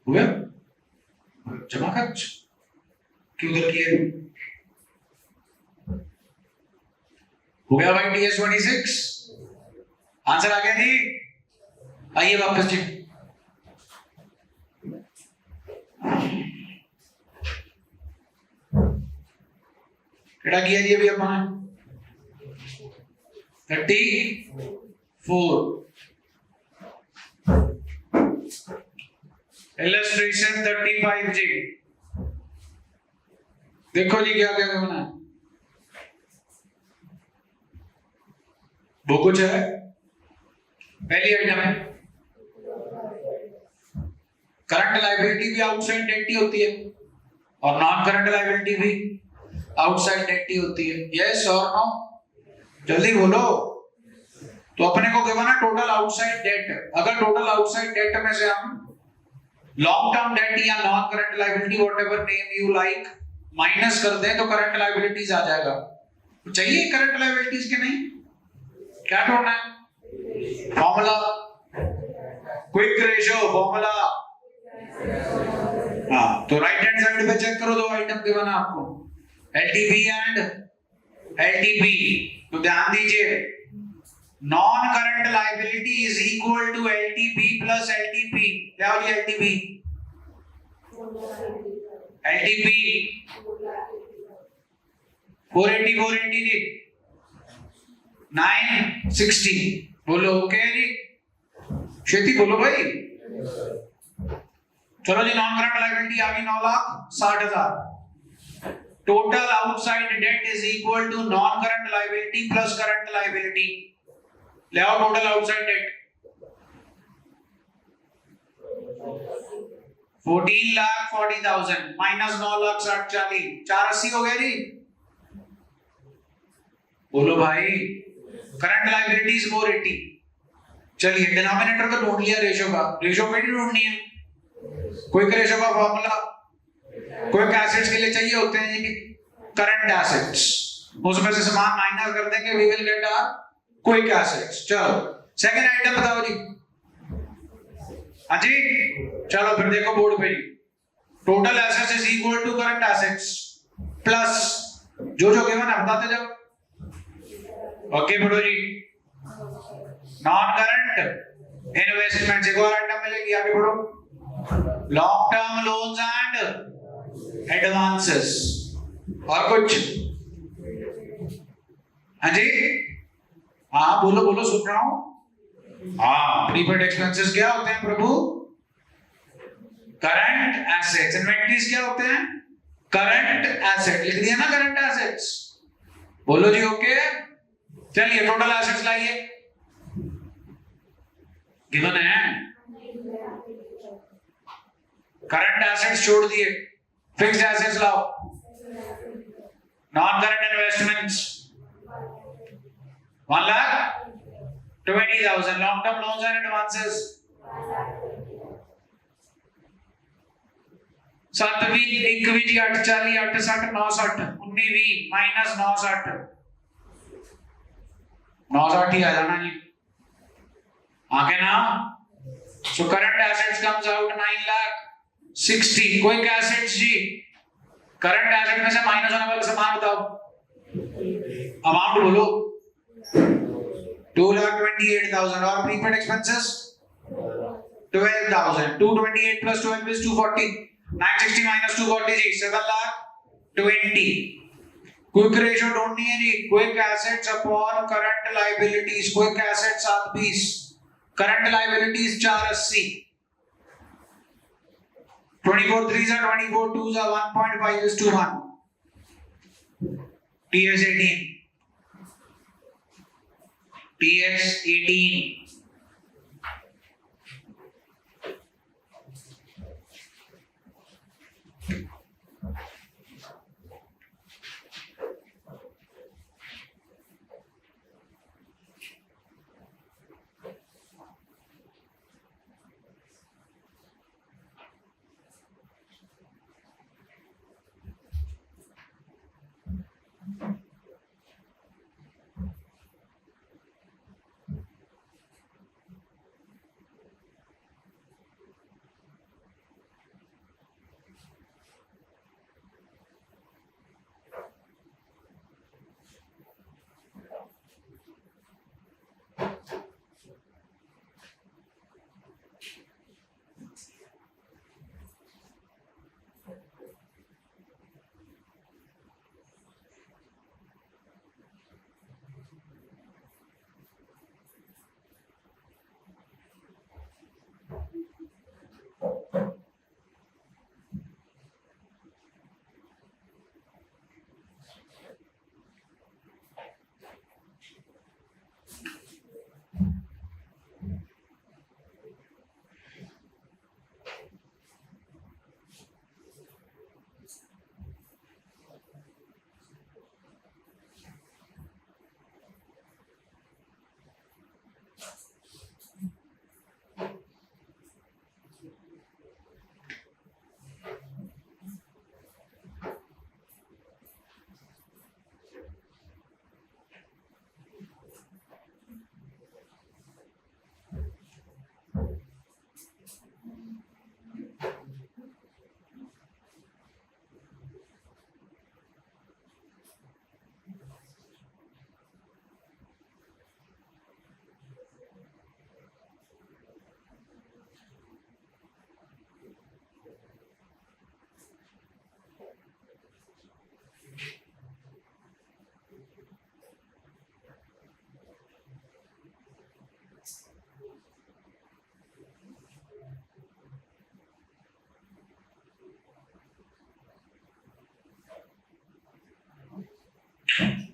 हो गया, जमा खर्च क्यों उधर किए, हो गया भाई TS26, आंसर आ गया जी। आइए वापस जी, केड़ा किया जी अभी अपन 34, इलस्ट्रेशन 35 जी। देखो जी क्या क्या करना है, वो कुछ है, पहली आइटम है करंट लायबिलिटी भी आउटसाइड डेट ही होती है और नॉन करंट लायबिलिटी भी आउटसाइड डेट ही होती है, यस और नो, जल्दी बोलो। तो अपने को क्या बना, टोटल आउटसाइड डेट, अगर टोटल आउटसाइड डेट में से हम लॉन्ग टर्म डेट या non current liability whatever name you like minus कर दें तो करंट लायबिलिटीज आ जाएगा। तो चाहिए करंट लायबिलिटीज के नहीं, क्या ढूंढना है, फॉर्मूला क्विक रेशियो फॉर्मूला, हाँ तो राइट हैंड साइड पे चेक करो, दो आइटम के बना आपको एलटीबी एंड एलटीबी। तो ध्यान दीजिए, non current liability is equal to LTB plus LTP. क्या हो गया एलटीबी, एलटीपी 480 जी, 960, बोलो ओके जी, खेती बोलो भाई। चलो जी, नॉन करंट लायबिलिटी आ गई 9,60,000, total outside debt is equal to non-current liability plus current liability. ले आओ total outside debt. 14,40,000 minus 9,60,40 480 हो गया जी. बोलो भाई. Current liabilities 480. चलिए डिनोमिनेटर तो ढूंढ लिया रेशो का. रेशो पे नहीं ढूंढनी है. क्विक रेशो का फॉर्मूला क्विक एसेट्स के लिए चाहिए होते हैं ये करंट एसेट्स. उसमें से सामान माइनस कर देंगे we will get our quick assets. चलो सेकंड आइटम बताओ जी. हाँ जी चलो फिर देखो बोर्ड पे. Total assets is equal to current assets plus जो जो गिवन है बताते जाओ. ओके बढ़ो जी. नॉन करंट इन्वेस्टमेंट एक और आइटम मिलेगी. आगे बढ़ो. Long term loans and advances और कुछ. हाँ जी हाँ बोलो बोलो सुन रहा हूं. हाँ प्रीपेड एक्सपेंसेस क्या होते हैं प्रभु? Current assets. इन्वेंटरीज क्या होते हैं? Current asset. लिख दिया ना करंट एसेट्स. बोलो जी ओके. चलिए टोटल एसेट्स लाइए. गिवन है करंट एसेट्स छोड़ दिए. फिक्स्ड एसेट्स लाओ. Non current investments 1,20,000. Long term loans and advances 7वीं 1वीं 840 860 960 19वीं माइनस 960 960 ही आ जाना जी. आगे ना. So current assets comes out 9,60,000. Quick assets जी. करंट एसेट में से माइनस होने वाला सामान बताओ. अमाउंट बोलो. 2,28,000 और prepaid expenses 12,000. 228 plus 12 is 240. 960 minus 240 जी 7,20,000. क्विक रेशियो ढूंढनी है जी. Quick assets upon current liabilities. Quick assets 720. Current liabilities 480. 24 3s are 24 2s are 1.5 is to 1. TS 18. TS 18.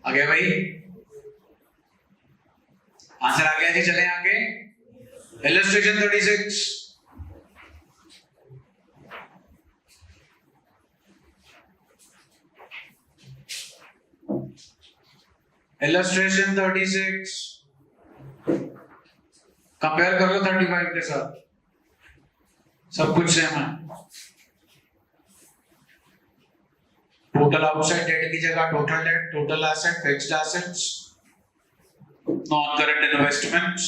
आ गया भाई, आंसर आ गया जी। चले आगे, इलस्ट्रेशन 36। इलस्ट्रेशन 36 कंपेयर कर लो 35 के साथ, सब कुछ सेम है। टोटल आउटसाइड डेट की जगह total date, total asset, fixed assets, non current investments,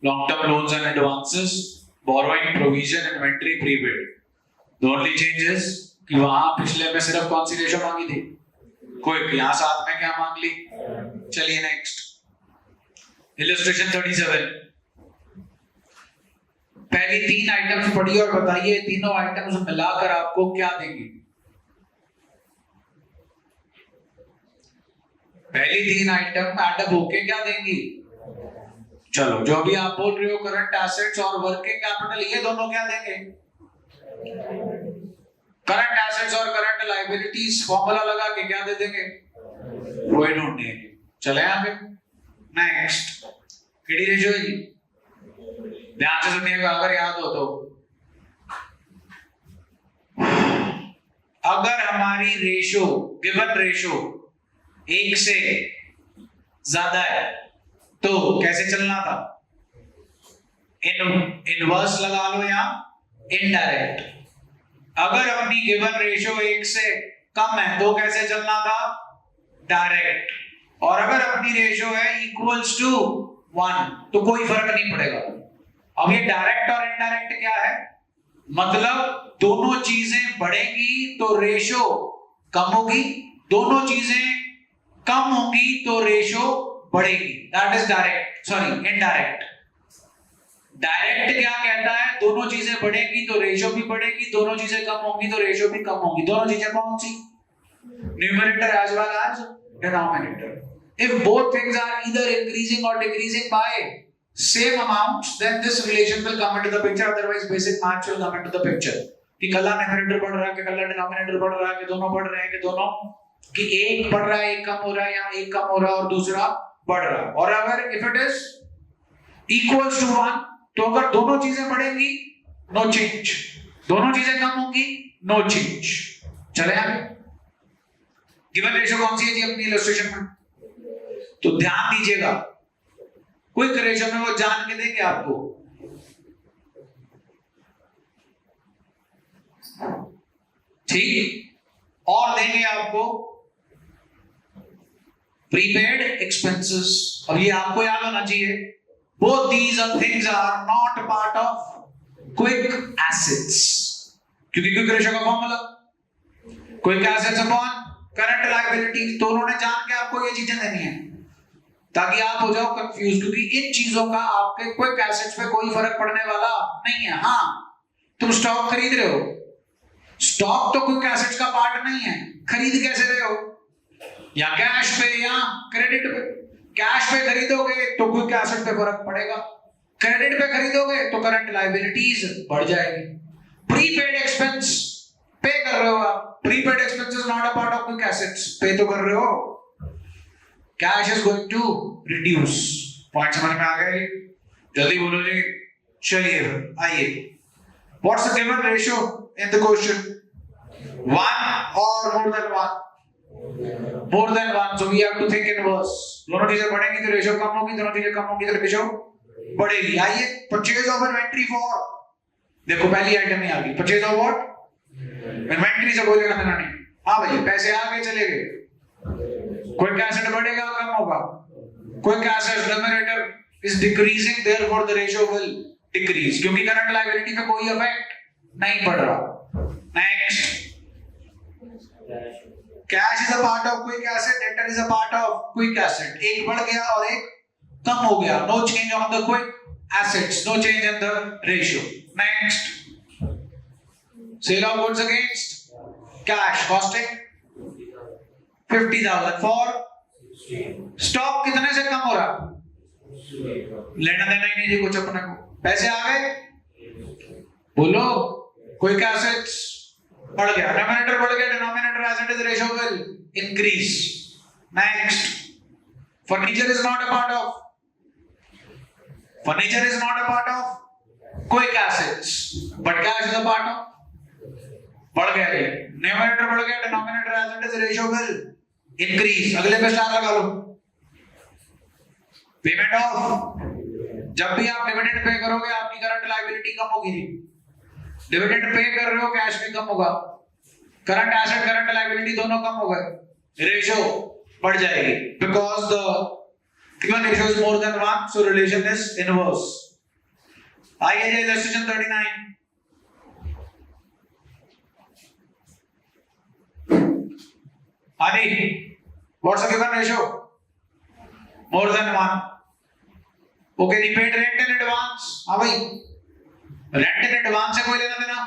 long term loans and advances, borrowing, provision, inventory, prepaid. The only changes कि वहां पिछले में सिर्फ कौन सी रेशो मांगी थी, क्विक, यहां साथ में क्या मांग ली। चलिए नेक्स्ट, इलस्ट्रेशन 37। पहली 3 आइटम्स पढ़िए और बताइए तीनों आइटम्स मिलाकर आपको क्या देंगे। पहली 3 आइटम एडअप होके क्या देंगी। चलो, जो भी आप बोल रहे हो करंट एसेट्स और वर्किंग कैपिटल, ये दोनों क्या देंगे। करंट एसेट्स और करंट लायबिलिटीज फॉर्मूला लगा के क्या दे देंगे, कोई नोट नहीं। चले आगे, नेक्स्ट, केडी रेशियो है जी, ध्यान से सुनिएगा अगर याद हो तो। अगर हमारी रेशो, गिवन रेशो 1 से ज्यादा है तो कैसे चलना था, इनवर्स लगा लो या इनडायरेक्ट। अगर अपनी गिवन रेशो 1 से कम है तो कैसे चलना था, डायरेक्ट। और अगर अपनी रेशो है इक्वल्स टू 1 तो कोई फर्क नहीं पड़ेगा। अब ये डायरेक्ट और इनडायरेक्ट क्या है, मतलब दोनों चीजें बढ़ेंगी तो रेशो कम होगी, दोनों चीजें कम होगी तो रेशो बढ़ेगी। That is direct, sorry indirect. Direct क्या कहता है, दोनों चीजें बढ़ेगी तो रेशो भी बढ़ेगी, दोनों चीजें कम होंगी तो रेशो भी कम होगी। दोनों चीजें कौन सी, numerator as well as denominator. If both things are either increasing or decreasing by same amounts, then this relation will come into the picture. Otherwise, basic maths will come into the picture. कि कल्ला numerator बढ़ रहा है, कि कल्ला denominator बढ़ रहा है, कि दोनों बढ़ रहे हैं, कि दोनों, कि एक बढ़ रहा है एक कम हो रहा है, या एक कम हो रहा है और दूसरा बढ़ रहा है। और अगर if it is equals to 1, तो अगर दोनों चीजें बढ़ेंगी no change, दोनों चीजें कम होंगी no change। चले आगे, गिवन रेशियो कौन सी है जी अपनी इलस्ट्रेशन में, तो ध्यान दीजिएगा, क्विक रेशियो में वो जान के देंगे आपको। ठीक, और देंगे आपको प्रीपेड एक्सपेंसेस। अब ये आपको याद होना चाहिए, both these things are not part of quick assets, क्योंकि क्विक रेशियो का formula quick assets upon current liabilities. तो उन्होंने जान के आपको ये चीजें देनी है ताकि आप हो जाओ कंफ्यूज, क्योंकि इन चीजों का आपके क्विक एसेट्स पे कोई फर्क पड़ने वाला नहीं है। हाँ, तुम स्टॉक खरीद रहे हो, स्टॉक तो क्विक एसेट्स का पार्ट नहीं है, खरीद कैसे रहे हो, या कैश पे या क्रेडिट पे। कैश पे खरीदोगे तो क्विक एसेट पे फर्क पड़ेगा, क्रेडिट पे खरीदोगे तो करंट लायबिलिटीज बढ़ जाएगी। प्रीपेड एक्सपेंस पे कर रहे हो आप, prepaid expenses not a part of quick assets, pay तो कर रहे हो, cash is going to reduce. Point समझ में आ गए, जल्दी बोलो जी। चलिए आइए, what's the given ratio in the question, 1 और more than 1, more than 1, so we have to think inverse. दोनों चीजें बढ़ेंगी तो रेशियो कम होगी, दोनों चीजें कम होगी तो रेशियो बढ़ेगी। आइए, परचेज ऑफ इन्वेंटरी फॉर, देखो पहली आइटम ही आ गई, परचेज ऑफ व्हाट, इन्वेंटरी से कोई लेना देना नहीं। हाँ भाई, पैसे आ गए चले गए, क्विक एसेट बढ़ेगा कम होगा, quick asset numerator is decreasing, therefore the ratio will decrease, क्योंकि करंट लायबिलिटी पे कोई इफेक्ट नहीं पड़ रहा। Next, cash is a part of quick asset, debtor is a part of quick asset. एक बढ़ गया और एक कम हो गया, no change on the quick assets, no change in the ratio. Next, sale of goods against cash costing 50,000 for stock कितने से कम हो रहा, लेना देना ही नहीं जी कुछ अपने को, पैसे आ गए, बोलो क्विक एसेट्स बढ़ गया, डिनोमिनेटर बढ़ गया, denominator as it is ratio will increase. Next, Furniture is not a part of. Furniture is not a part of quick assets. But cash is a part of. बढ़ गया ये numerator बढ़ गया denominator as it is ratio will increase अगले पे star लगा लो payment of जब भी आप डिविडेंड पे करोगे आपकी करंट लायबिलिटी कम होगी डिविडेंड पे कर रहे हो कैश भी कम होगा करंट एसेट करंट लायबिलिटी दोनों कम हो गए रेशियो बढ़ जाएगी because the given ratio is more than 1 so relation is inverse आइए जी illustration 39 Adi, what's the given ratio? More than 1. Okay, the paid rent in advance. हाँ भाई, rent in advance से कोई लेना देना?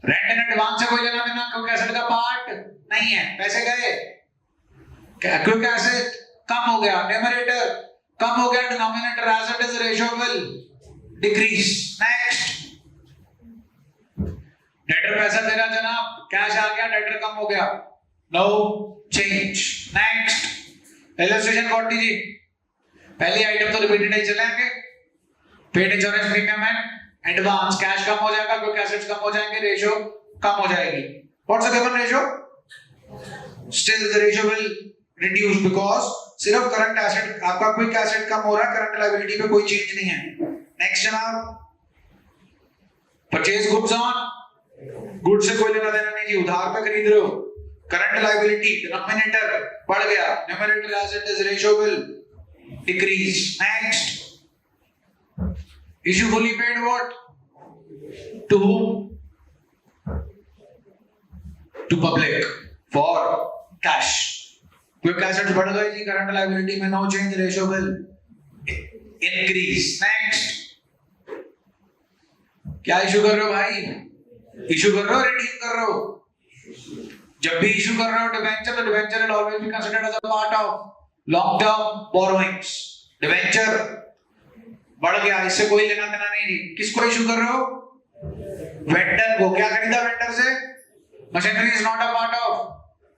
Rent in advance से कोई लेना देना क्योंकि asset का part नहीं है, पैसे गए. क्योंकि asset कम हो गया, numerator कम हो गया, denominator as it is ratio will decrease. Next. Debtor पैसा दे रहा जनाब कैश आ गया डेटर कम हो गया नो चेंज नेक्स्ट इलस्ट्रेशन 40 जी पहली आइटम तो रिपीटेड ही चलेंगे paid insurance premium and advance cash कम हो जाएगा क्योंकि एसेट्स कम हो जाएंगे रेशियो कम हो जाएगी what's the given ratio still the ratio will reduce because सिर्फ करंट एसेट आपका क्विक एसेट कम हो रहा है करंट लायबिलिटी पे कोई चेंज नहीं है नेक्स्ट जनाब परचेज गुड्स ऑन गुड से कोई लेना देना नहीं जी उधार पे खरीद रहे हो करंट लायबिलिटी डिनोमिनेटर बढ़ गया numerator as it is ratio will decrease next issue fully paid what to whom to public for cash quick assets बढ़ गए जी करंट लायबिलिटी में no change ratio will increase next क्या issue कर रहे हो भाई इशू कर रहे हो रिडीम कर रहे हो जब भी इशू कर रहे हो डिबेंचर तो debenture will always be considered as a part of long term borrowings debenture बढ़ गया इससे कोई लेना देना नहीं जी किसको इशू कर रहे हो वेंडर को क्या खरीदा वेंडर से machinery is not a part of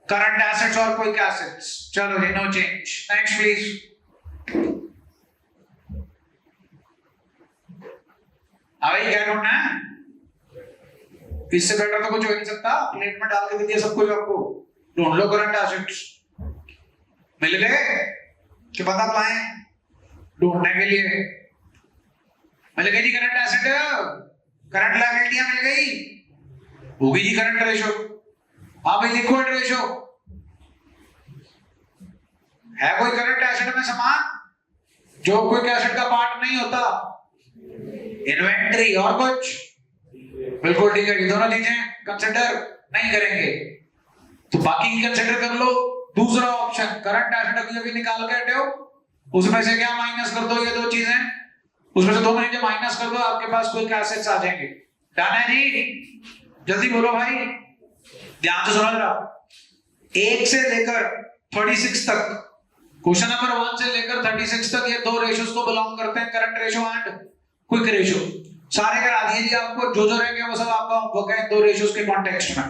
current assets और क्विक एसेट्स चलो जी नो चेंज नेक्स्ट प्लीज अभी क्या ढूंढना है इससे बेटर तो कुछ हो नहीं सकता प्लेट में डाल के दे दिया सब कुछ आपको ढूंढ लो करंट एसेट्स मिल गए कि पता पाए ढूंढने के लिए मिल गई जी करंट एसेट करंट लायबिलिटीयां मिल गई होगी जी करंट रेशियो हाँ भाई लिक्विड रेशियो है कोई करंट एसेट में सामान जो कोई एसेट का पार्ट नहीं होता इन्वेंटरी और कुछ बिल्कुल ठीक है ये दोनों चीजें कंसीडर नहीं करेंगे तो बाकी की कंसीडर कर लो दूसरा ऑप्शन करंट एसेट अभी अभी निकाल के हटे हो उसमें से क्या माइनस कर दो ये दो चीजें उसमें से दो चीजें माइनस कर दो आपके पास कोई एसेट्स आ जाएंगे डन है जी जल्दी बोलो भाई ध्यान से सुनो जरा 1 से लेकर 36 तक क्वेश्चन नंबर 1 से लेकर 36 तक ये दो रेशियोज को बिलोंग करते हैं current ratio and quick ratio सारे करा दिए जी आपको जो रह गया वो सब आपका होमवर्क है दो रेशियोज के कॉन्टेक्स्ट में